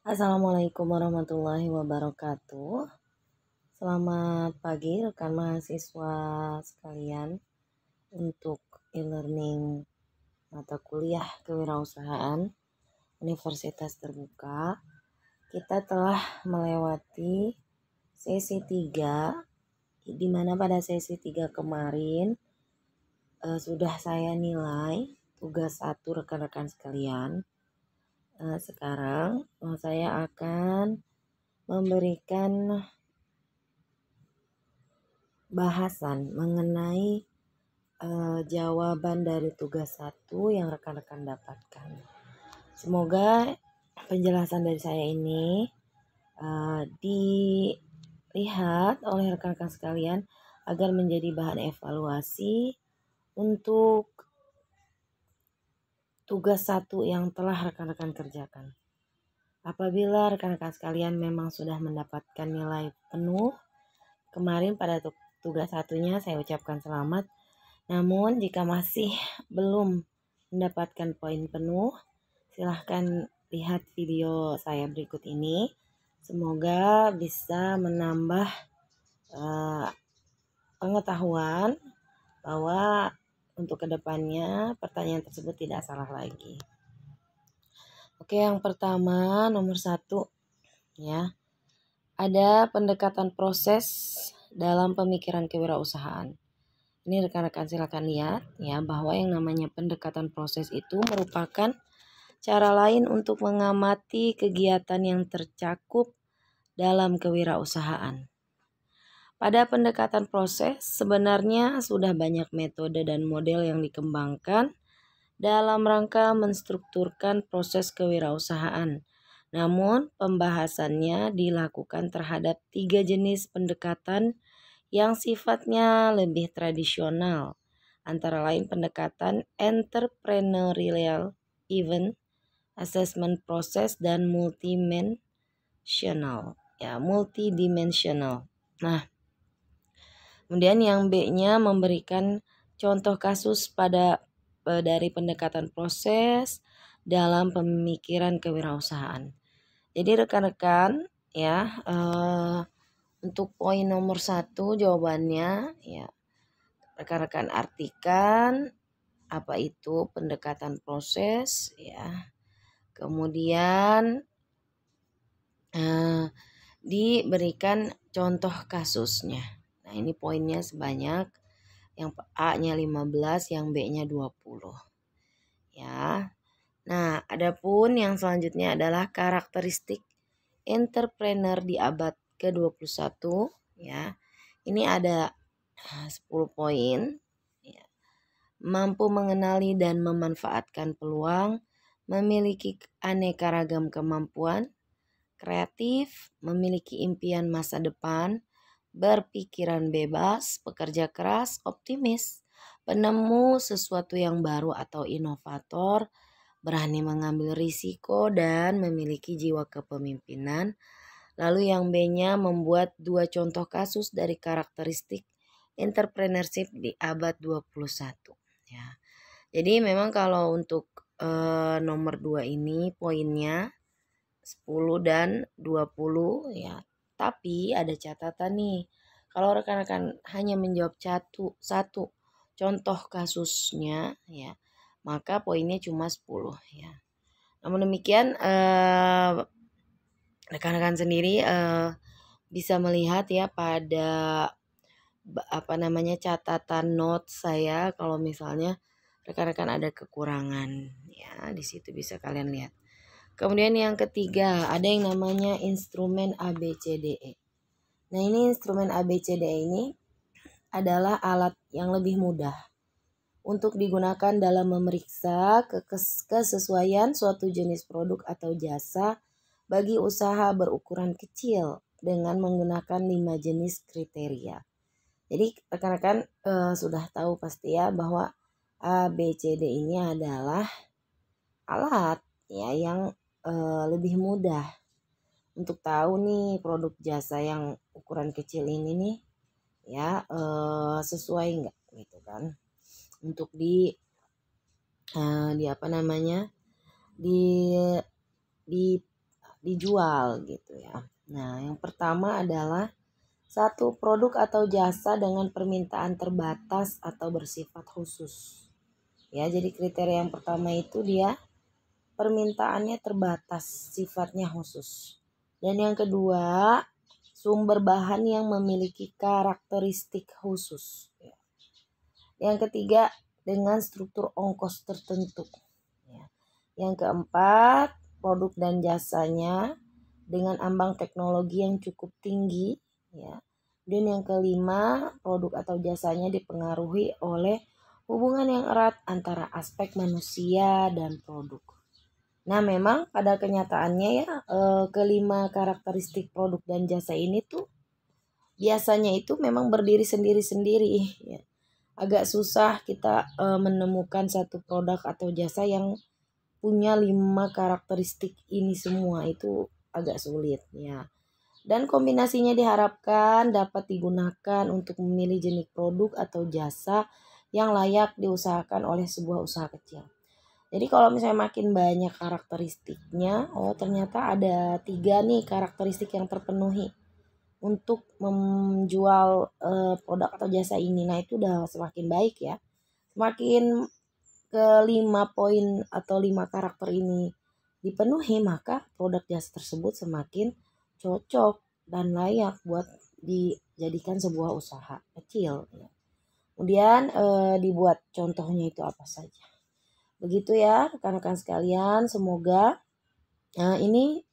Assalamualaikum warahmatullahi wabarakatuh. Selamat pagi rekan mahasiswa sekalian. Untuk e-learning mata kuliah kewirausahaan Universitas Terbuka, kita telah melewati sesi 3, di mana pada sesi 3 kemarin sudah saya nilai tugas 1 rekan-rekan sekalian. Sekarang saya akan memberikan bahasan mengenai jawaban dari tugas 1 yang rekan-rekan dapatkan. Semoga penjelasan dari saya ini dilihat oleh rekan-rekan sekalian agar menjadi bahan evaluasi untuk tugas 1 yang telah rekan-rekan kerjakan. Apabila rekan-rekan sekalian memang sudah mendapatkan nilai penuh kemarin pada tugas 1-nya, saya ucapkan selamat. Namun jika masih belum mendapatkan poin penuh, silahkan lihat video saya berikut ini. Semoga bisa menambah pengetahuan bahwa untuk kedepannya pertanyaan tersebut tidak salah lagi. Oke, yang pertama nomor 1 ya. Ada pendekatan proses dalam pemikiran kewirausahaan. Ini rekan-rekan silakan lihat ya, bahwa yang namanya pendekatan proses itu merupakan cara lain untuk mengamati kegiatan yang tercakup dalam kewirausahaan. Pada pendekatan proses sebenarnya sudah banyak metode dan model yang dikembangkan dalam rangka menstrukturkan proses kewirausahaan. Namun pembahasannya dilakukan terhadap 3 jenis pendekatan yang sifatnya lebih tradisional, antara lain pendekatan entrepreneurial, event, assessment process, dan multidimensional. Nah, kemudian yang B-nya memberikan contoh kasus dari pendekatan proses dalam pemikiran kewirausahaan. Jadi rekan-rekan ya, untuk poin nomor 1 jawabannya ya, rekan-rekan artikan apa itu pendekatan proses ya. Kemudian diberikan contoh kasusnya. Nah, ini poinnya sebanyak, yang A-nya 15, yang B-nya 20. Ya. Nah, adapun yang selanjutnya adalah karakteristik entrepreneur di abad ke-21 ya. Ini ada 10 poin ya. Mampu mengenali dan memanfaatkan peluang, memiliki aneka ragam kemampuan, kreatif, memiliki impian masa depan, berpikiran bebas, bekerja keras, optimis, penemu sesuatu yang baru atau inovator, berani mengambil risiko, dan memiliki jiwa kepemimpinan. Lalu yang B-nya membuat 2 contoh kasus dari karakteristik entrepreneurship di abad 21 ya. Jadi memang kalau untuk nomor 2 ini poinnya 10 dan 20 ya. Tapi ada catatan nih. Kalau rekan-rekan hanya menjawab satu contoh kasusnya ya, maka poinnya cuma 10 ya. Namun demikian rekan-rekan sendiri bisa melihat ya pada catatan note saya, kalau misalnya rekan-rekan ada kekurangan ya, di situ bisa kalian lihat. Kemudian yang ketiga ada yang namanya instrumen ABCDE. Nah, ini instrumen ABCDE ini adalah alat yang lebih mudah untuk digunakan dalam memeriksa kesesuaian suatu jenis produk atau jasa bagi usaha berukuran kecil dengan menggunakan 5 jenis kriteria. Jadi rekan-rekan sudah tahu pasti ya bahwa ABCD ini adalah alat ya yang lebih mudah untuk tahu nih produk jasa yang ukuran kecil ini nih ya sesuai enggak gitu kan, untuk dijual gitu ya. Nah, yang pertama adalah satu produk atau jasa dengan permintaan terbatas atau bersifat khusus. Ya, jadi kriteria yang pertama itu dia permintaannya terbatas, sifatnya khusus. Dan yang kedua, sumber bahan yang memiliki karakteristik khusus. Yang ketiga, dengan struktur ongkos tertentu. Yang keempat, produk dan jasanya dengan ambang teknologi yang cukup tinggi. Dan yang kelima, produk atau jasanya dipengaruhi oleh hubungan yang erat antara aspek manusia dan produk. Nah, memang pada kenyataannya ya, kelima karakteristik produk dan jasa ini tuh biasanya itu memang berdiri sendiri-sendiri ya. Agak susah kita menemukan satu produk atau jasa yang punya 5 karakteristik ini semua, itu agak sulit ya. Dan kombinasinya diharapkan dapat digunakan untuk memilih jenis produk atau jasa yang layak diusahakan oleh sebuah usaha kecil. Jadi kalau misalnya makin banyak karakteristiknya, ternyata ada 3 nih karakteristik yang terpenuhi untuk menjual produk atau jasa ini. Nah, itu udah semakin baik ya. Semakin ke 5 poin atau 5 karakter ini dipenuhi, maka produk jasa tersebut semakin cocok dan layak buat dijadikan sebuah usaha kecil. Kemudian dibuat contohnya itu apa saja. Begitu ya rekan-rekan sekalian, semoga ini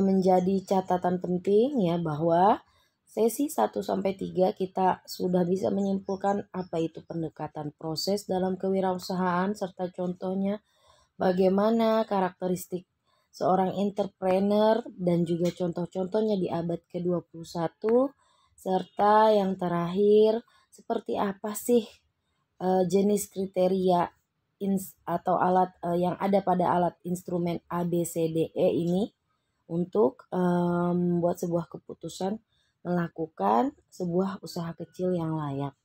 menjadi catatan penting ya, bahwa sesi 1 sampai 3 kita sudah bisa menyimpulkan apa itu pendekatan proses dalam kewirausahaan serta contohnya bagaimana karakteristik seorang entrepreneur dan juga contoh-contohnya di abad ke-21, serta yang terakhir seperti apa sih jenis kriteria atau alat yang ada pada alat instrumen ABCDE ini untuk membuat sebuah keputusan melakukan sebuah usaha kecil yang layak.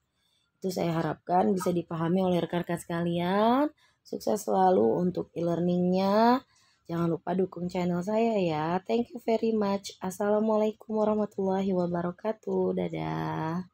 Itu saya harapkan bisa dipahami oleh rekan-rekan sekalian. Sukses selalu untuk e-learningnya. Jangan lupa dukung channel saya ya. Thank you very much. Assalamualaikum warahmatullahi wabarakatuh. Dadah.